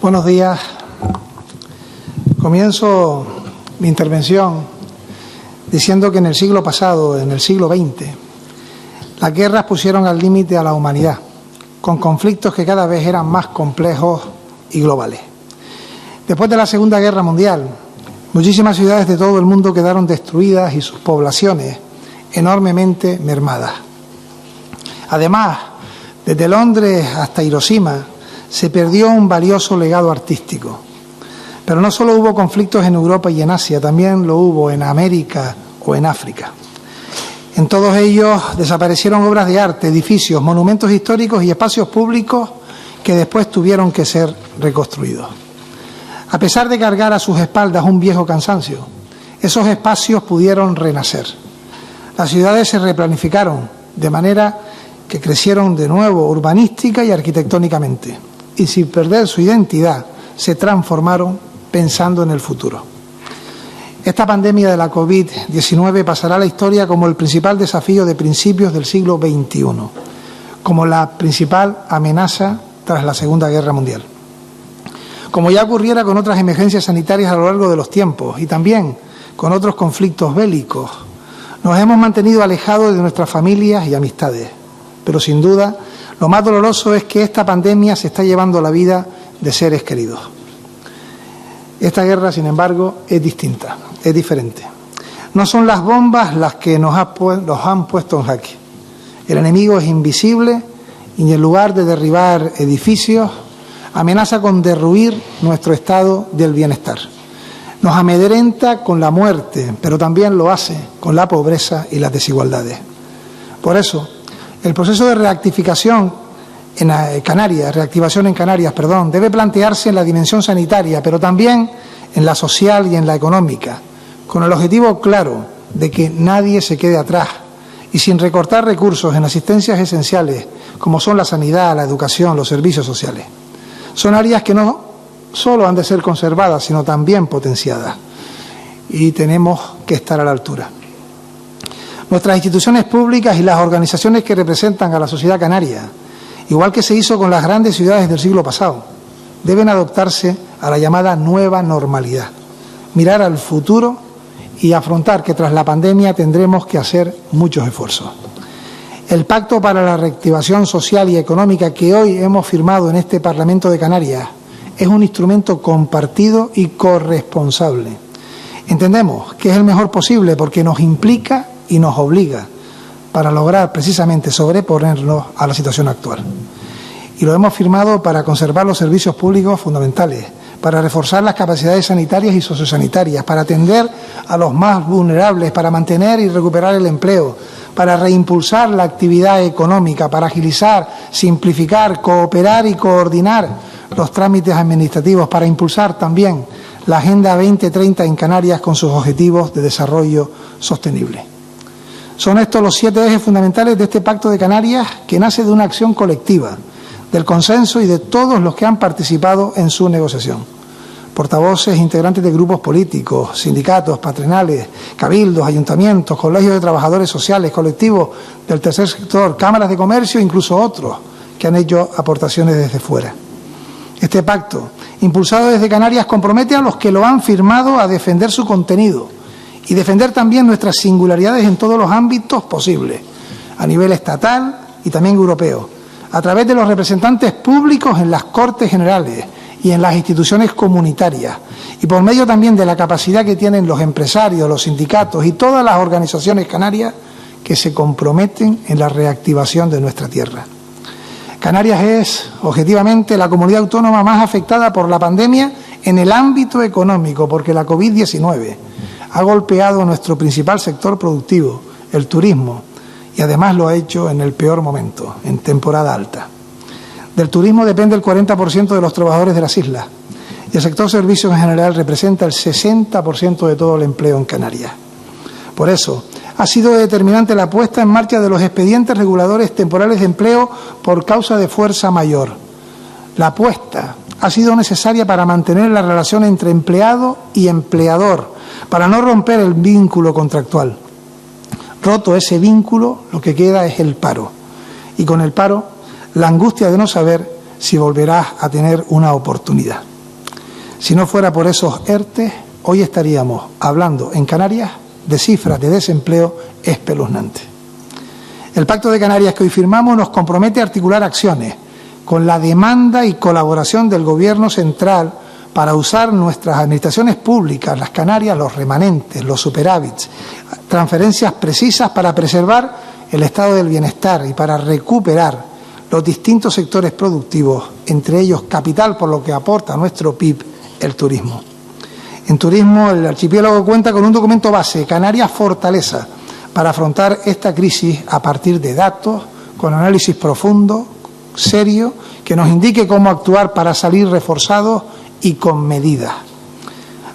Buenos días. Comienzo mi intervención diciendo que en el siglo pasado, en el siglo XX, las guerras pusieron al límite a la humanidad, con conflictos que cada vez eran más complejos y globales. Después de la Segunda Guerra Mundial, muchísimas ciudades de todo el mundo quedaron destruidas y sus poblaciones enormemente mermadas. Además, desde Londres hasta Hiroshima se perdió un valioso legado artístico. Pero no solo hubo conflictos en Europa y en Asia, también lo hubo en América o en África. En todos ellos desaparecieron obras de arte, edificios, monumentos históricos y espacios públicos que después tuvieron que ser reconstruidos. A pesar de cargar a sus espaldas un viejo cansancio, esos espacios pudieron renacer. Las ciudades se replanificaron de manera que crecieron de nuevo urbanística y arquitectónicamente, y sin perder su identidad se transformaron pensando en el futuro. Esta pandemia de la COVID-19 pasará a la historia como el principal desafío de principios del siglo XXI, como la principal amenaza tras la Segunda Guerra Mundial. Como ya ocurriera con otras emergencias sanitarias a lo largo de los tiempos y también con otros conflictos bélicos, nos hemos mantenido alejados de nuestras familias y amistades. Pero sin duda, lo más doloroso es que esta pandemia se está llevando la vida de seres queridos. Esta guerra, sin embargo, es distinta, es diferente. No son las bombas las que los han puesto en jaque. El enemigo es invisible y en lugar de derribar edificios, amenaza con derruir nuestro estado del bienestar. Nos amedrenta con la muerte, pero también lo hace con la pobreza y las desigualdades. Por eso, el proceso de reactivación en Canarias, debe plantearse en la dimensión sanitaria, pero también en la social y en la económica, con el objetivo claro de que nadie se quede atrás y sin recortar recursos en asistencias esenciales como son la sanidad, la educación, los servicios sociales. Son áreas que no solo han de ser conservadas, sino también potenciadas, y tenemos que estar a la altura. Nuestras instituciones públicas y las organizaciones que representan a la sociedad canaria, igual que se hizo con las grandes ciudades del siglo pasado, deben adoptarse a la llamada nueva normalidad, mirar al futuro y afrontar que tras la pandemia tendremos que hacer muchos esfuerzos. El Pacto para la Reactivación Social y Económica que hoy hemos firmado en este Parlamento de Canarias es un instrumento compartido y corresponsable. Entendemos que es el mejor posible porque nos implica y nos obliga para lograr precisamente sobreponernos a la situación actual. Y lo hemos firmado para conservar los servicios públicos fundamentales, para reforzar las capacidades sanitarias y sociosanitarias, para atender a los más vulnerables, para mantener y recuperar el empleo, para reimpulsar la actividad económica, para agilizar, simplificar, cooperar y coordinar los trámites administrativos, para impulsar también la Agenda 2030 en Canarias con sus objetivos de desarrollo sostenible. Son estos los 7 ejes fundamentales de este Pacto de Canarias que nace de una acción colectiva, del consenso y de todos los que han participado en su negociación. Portavoces, integrantes de grupos políticos, sindicatos, patronales, cabildos, ayuntamientos, colegios de trabajadores sociales, colectivos del tercer sector, cámaras de comercio e incluso otros que han hecho aportaciones desde fuera. Este pacto, impulsado desde Canarias, compromete a los que lo han firmado a defender su contenido y defender también nuestras singularidades en todos los ámbitos posibles, a nivel estatal y también europeo, a través de los representantes públicos en las Cortes Generales y en las instituciones comunitarias, y por medio también de la capacidad que tienen los empresarios, los sindicatos y todas las organizaciones canarias que se comprometen en la reactivación de nuestra tierra. Canarias es, objetivamente, la comunidad autónoma más afectada por la pandemia en el ámbito económico, porque la COVID-19 ha golpeado nuestro principal sector productivo, el turismo, y además lo ha hecho en el peor momento, en temporada alta. Del turismo depende el 40% de los trabajadores de las islas, y el sector servicios en general representa el 60% de todo el empleo en Canarias. Por eso, ha sido determinante la puesta en marcha de los expedientes reguladores temporales de empleo por causa de fuerza mayor. La apuesta ha sido necesaria para mantener la relación entre empleado y empleador, para no romper el vínculo contractual. Roto ese vínculo, lo que queda es el paro. Y con el paro, la angustia de no saber si volverás a tener una oportunidad. Si no fuera por esos ERTE, hoy estaríamos hablando en Canarias de cifras de desempleo espeluznantes. El Pacto de Canarias que hoy firmamos nos compromete a articular acciones con la demanda y colaboración del Gobierno central para usar nuestras administraciones públicas, las Canarias, los remanentes, los superávits, transferencias precisas para preservar el estado del bienestar y para recuperar los distintos sectores productivos, entre ellos capital por lo que aporta a nuestro PIB el turismo. En turismo, el archipiélago cuenta con un documento base, Canarias Fortaleza, para afrontar esta crisis a partir de datos, con análisis profundo, serio, que nos indique cómo actuar para salir reforzados y con medidas.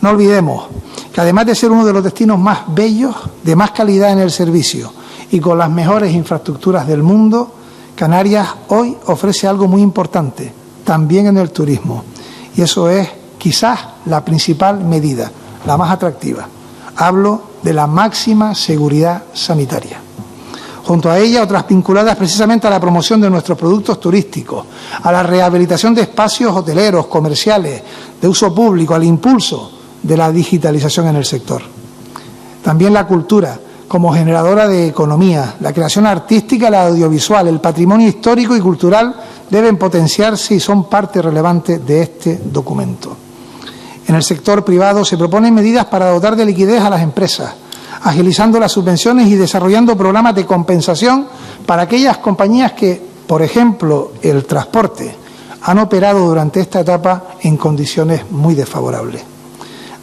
No olvidemos que además de ser uno de los destinos más bellos, de más calidad en el servicio y con las mejores infraestructuras del mundo, Canarias hoy ofrece algo muy importante, también en el turismo, y eso es quizás la principal medida, la más atractiva. Hablo de la máxima seguridad sanitaria. Junto a ella, otras vinculadas precisamente a la promoción de nuestros productos turísticos, a la rehabilitación de espacios hoteleros, comerciales, de uso público, al impulso de la digitalización en el sector. También la cultura, como generadora de economía, la creación artística, la audiovisual, el patrimonio histórico y cultural deben potenciarse y son parte relevante de este documento. En el sector privado se proponen medidas para dotar de liquidez a las empresas, agilizando las subvenciones y desarrollando programas de compensación para aquellas compañías que, por ejemplo, el transporte, han operado durante esta etapa en condiciones muy desfavorables.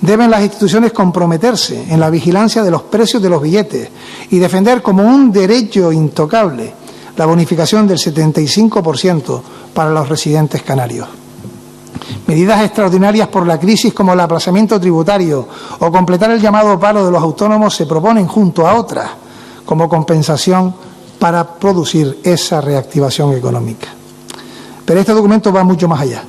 Deben las instituciones comprometerse en la vigilancia de los precios de los billetes y defender como un derecho intocable la bonificación del 75% para los residentes canarios. Medidas extraordinarias por la crisis como el aplazamiento tributario o completar el llamado paro de los autónomos se proponen junto a otras como compensación para producir esa reactivación económica. Pero este documento va mucho más allá,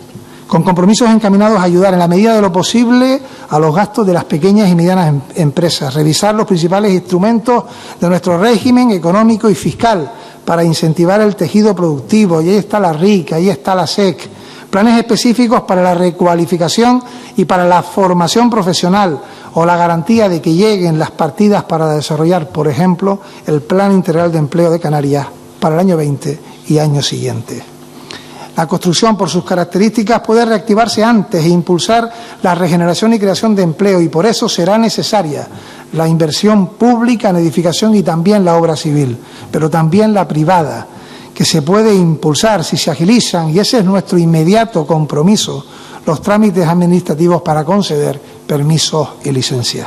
con compromisos encaminados a ayudar en la medida de lo posible a los gastos de las pequeñas y medianas empresas, revisar los principales instrumentos de nuestro régimen económico y fiscal para incentivar el tejido productivo, y ahí está la RIC, ahí está la SEC, planes específicos para la recualificación y para la formación profesional o la garantía de que lleguen las partidas para desarrollar, por ejemplo, el Plan Integral de Empleo de Canarias para el año 20 y años siguientes. La construcción, por sus características, puede reactivarse antes e impulsar la regeneración y creación de empleo, y por eso será necesaria la inversión pública en edificación y también la obra civil, pero también la privada, que se puede impulsar si se agilizan, y ese es nuestro inmediato compromiso, los trámites administrativos para conceder permisos y licencias.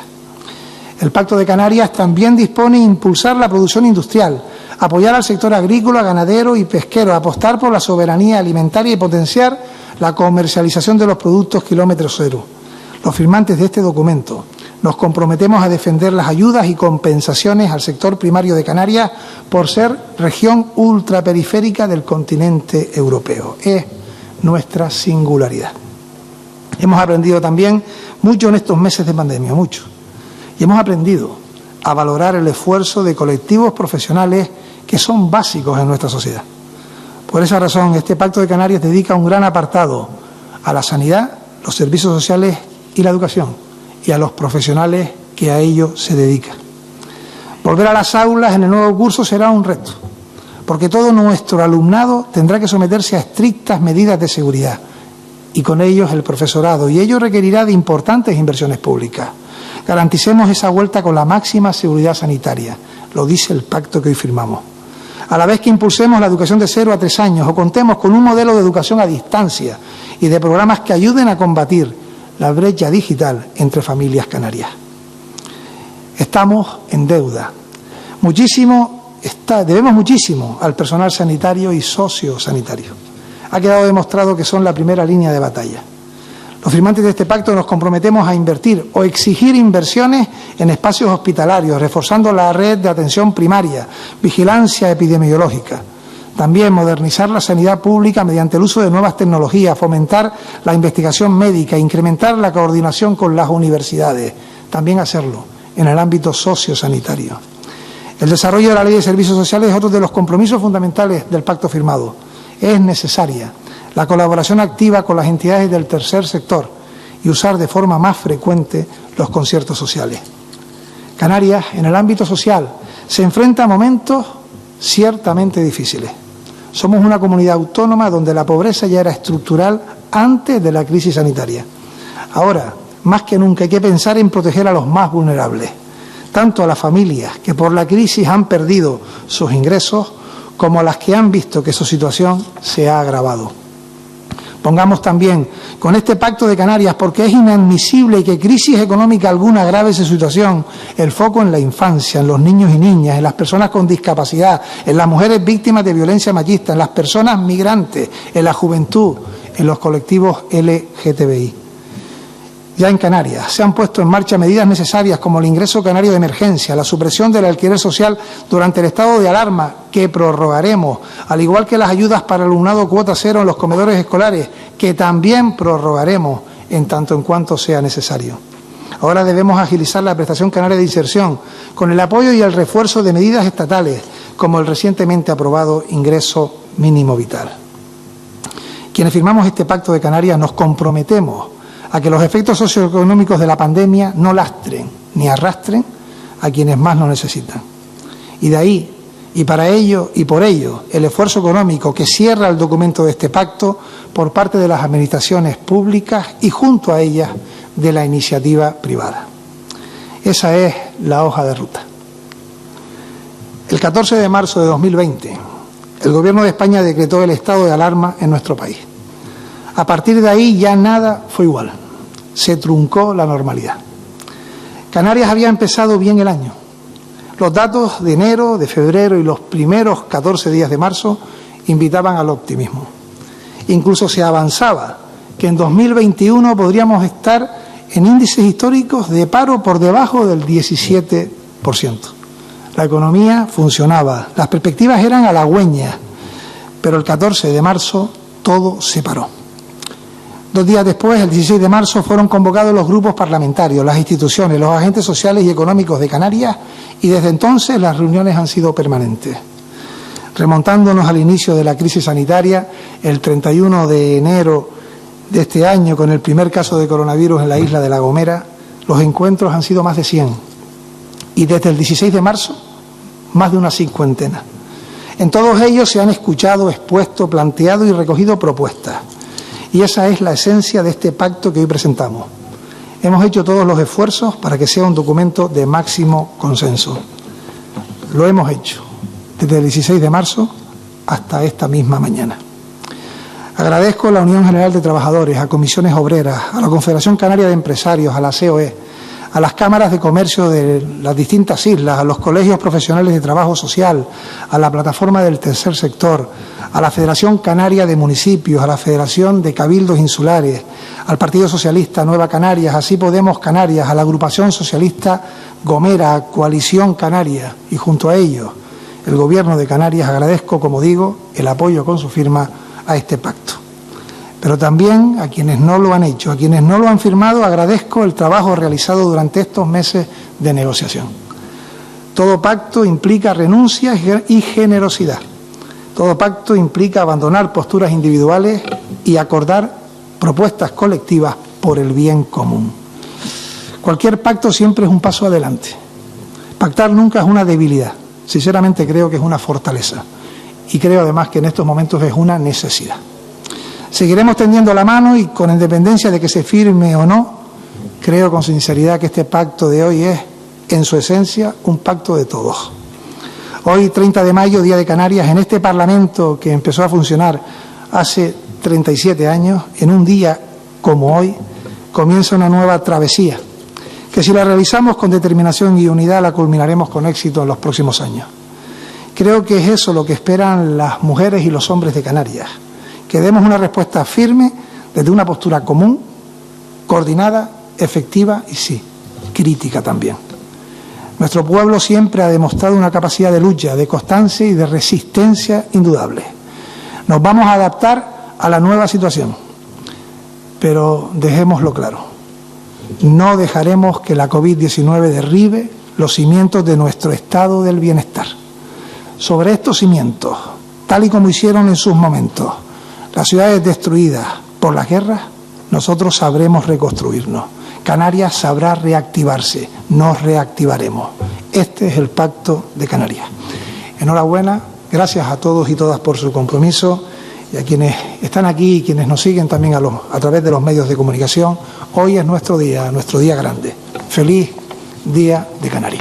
El Pacto de Canarias también dispone de impulsar la producción industrial, apoyar al sector agrícola, ganadero y pesquero, apostar por la soberanía alimentaria y potenciar la comercialización de los productos kilómetro cero. Los firmantes de este documento nos comprometemos a defender las ayudas y compensaciones al sector primario de Canarias por ser región ultraperiférica del continente europeo. Es nuestra singularidad. Hemos aprendido también mucho en estos meses de pandemia, mucho. Y hemos aprendido a valorar el esfuerzo de colectivos profesionales que son básicos en nuestra sociedad. Por esa razón, este Pacto de Canarias dedica un gran apartado a la sanidad, los servicios sociales y la educación, y a los profesionales que a ello se dedican. Volver a las aulas en el nuevo curso será un reto, porque todo nuestro alumnado tendrá que someterse a estrictas medidas de seguridad, y con ellos el profesorado, y ello requerirá de importantes inversiones públicas. Garanticemos esa vuelta con la máxima seguridad sanitaria, lo dice el pacto que hoy firmamos. A la vez que impulsemos la educación de 0 a 3 años o contemos con un modelo de educación a distancia y de programas que ayuden a combatir la brecha digital entre familias canarias. Estamos en deuda. Debemos muchísimo al personal sanitario y sociosanitario. Ha quedado demostrado que son la primera línea de batalla. Los firmantes de este pacto nos comprometemos a invertir o exigir inversiones en espacios hospitalarios, reforzando la red de atención primaria, vigilancia epidemiológica. También modernizar la sanidad pública mediante el uso de nuevas tecnologías, fomentar la investigación médica, incrementar la coordinación con las universidades. También hacerlo en el ámbito sociosanitario. El desarrollo de la Ley de Servicios Sociales es otro de los compromisos fundamentales del pacto firmado. Es necesaria la colaboración activa con las entidades del tercer sector y usar de forma más frecuente los conciertos sociales. Canarias, en el ámbito social, se enfrenta a momentos ciertamente difíciles. Somos una comunidad autónoma donde la pobreza ya era estructural antes de la crisis sanitaria. Ahora, más que nunca, hay que pensar en proteger a los más vulnerables, tanto a las familias que por la crisis han perdido sus ingresos, como a las que han visto que su situación se ha agravado. Pongamos también con este Pacto de Canarias, porque es inadmisible que crisis económica alguna agrave esa situación, el foco en la infancia, en los niños y niñas, en las personas con discapacidad, en las mujeres víctimas de violencia machista, en las personas migrantes, en la juventud, en los colectivos LGTBI. Ya en Canarias se han puesto en marcha medidas necesarias como el ingreso canario de emergencia, la supresión del alquiler social durante el estado de alarma, que prorrogaremos, al igual que las ayudas para el alumnado cuota cero en los comedores escolares, que también prorrogaremos en tanto en cuanto sea necesario. Ahora debemos agilizar la prestación canaria de inserción con el apoyo y el refuerzo de medidas estatales, como el recientemente aprobado ingreso mínimo vital. Quienes firmamos este Pacto de Canarias nos comprometemos a que los efectos socioeconómicos de la pandemia no lastren ni arrastren a quienes más lo necesitan. Y de ahí, y para ello y por ello, el esfuerzo económico que cierra el documento de este pacto por parte de las administraciones públicas y junto a ellas de la iniciativa privada. Esa es la hoja de ruta. El 14 de marzo de 2020, el Gobierno de España decretó el estado de alarma en nuestro país. A partir de ahí ya nada fue igual. Se truncó la normalidad. Canarias había empezado bien el año. Los datos de enero, de febrero y los primeros 14 días de marzo invitaban al optimismo. Incluso se avanzaba que en 2021 podríamos estar en índices históricos de paro por debajo del 17%. La economía funcionaba, las perspectivas eran halagüeñas, pero el 14 de marzo todo se paró. 2 días después, el 16 de marzo, fueron convocados los grupos parlamentarios, las instituciones, los agentes sociales y económicos de Canarias, y desde entonces las reuniones han sido permanentes. Remontándonos al inicio de la crisis sanitaria, el 31 de enero de este año, con el primer caso de coronavirus en la isla de La Gomera, los encuentros han sido más de 100. Y desde el 16 de marzo, más de una 50. En todos ellos se han escuchado, expuesto, planteado y recogido propuestas. Y esa es la esencia de este pacto que hoy presentamos. Hemos hecho todos los esfuerzos para que sea un documento de máximo consenso. Lo hemos hecho desde el 16 de marzo hasta esta misma mañana. Agradezco a la Unión General de Trabajadores, a Comisiones Obreras, a la Confederación Canaria de Empresarios, a la COE, a las cámaras de comercio de las distintas islas, a los colegios profesionales de trabajo social, a la plataforma del tercer sector, a la Federación Canaria de Municipios, a la Federación de Cabildos Insulares, al Partido Socialista Nueva Canarias, Así Podemos Canarias, a la Agrupación Socialista Gomera, a Coalición Canaria, y junto a ellos el Gobierno de Canarias. Agradezco, como digo, el apoyo con su firma a este pacto. Pero también a quienes no lo han hecho, a quienes no lo han firmado, agradezco el trabajo realizado durante estos meses de negociación. Todo pacto implica renuncias y generosidad. Todo pacto implica abandonar posturas individuales y acordar propuestas colectivas por el bien común. Cualquier pacto siempre es un paso adelante. Pactar nunca es una debilidad. Sinceramente creo que es una fortaleza. Y creo además que en estos momentos es una necesidad. Seguiremos tendiendo la mano y, con independencia de que se firme o no, creo con sinceridad que este pacto de hoy es, en su esencia, un pacto de todos. Hoy, 30 de mayo, Día de Canarias, en este Parlamento que empezó a funcionar hace 37 años, en un día como hoy, comienza una nueva travesía, que si la realizamos con determinación y unidad la culminaremos con éxito en los próximos años. Creo que es eso lo que esperan las mujeres y los hombres de Canarias, que demos una respuesta firme desde una postura común, coordinada, efectiva y, sí, crítica también. Nuestro pueblo siempre ha demostrado una capacidad de lucha, de constancia y de resistencia indudable. Nos vamos a adaptar a la nueva situación, pero dejémoslo claro, no dejaremos que la COVID-19 derribe los cimientos de nuestro estado del bienestar. Sobre estos cimientos, tal y como hicieron en sus momentos las ciudades destruidas por las guerras, nosotros sabremos reconstruirnos. Canarias sabrá reactivarse, nos reactivaremos. Este es el Pacto de Canarias. Enhorabuena, gracias a todos y todas por su compromiso y a quienes están aquí y quienes nos siguen también a través de los medios de comunicación. Hoy es nuestro día grande. Feliz Día de Canarias.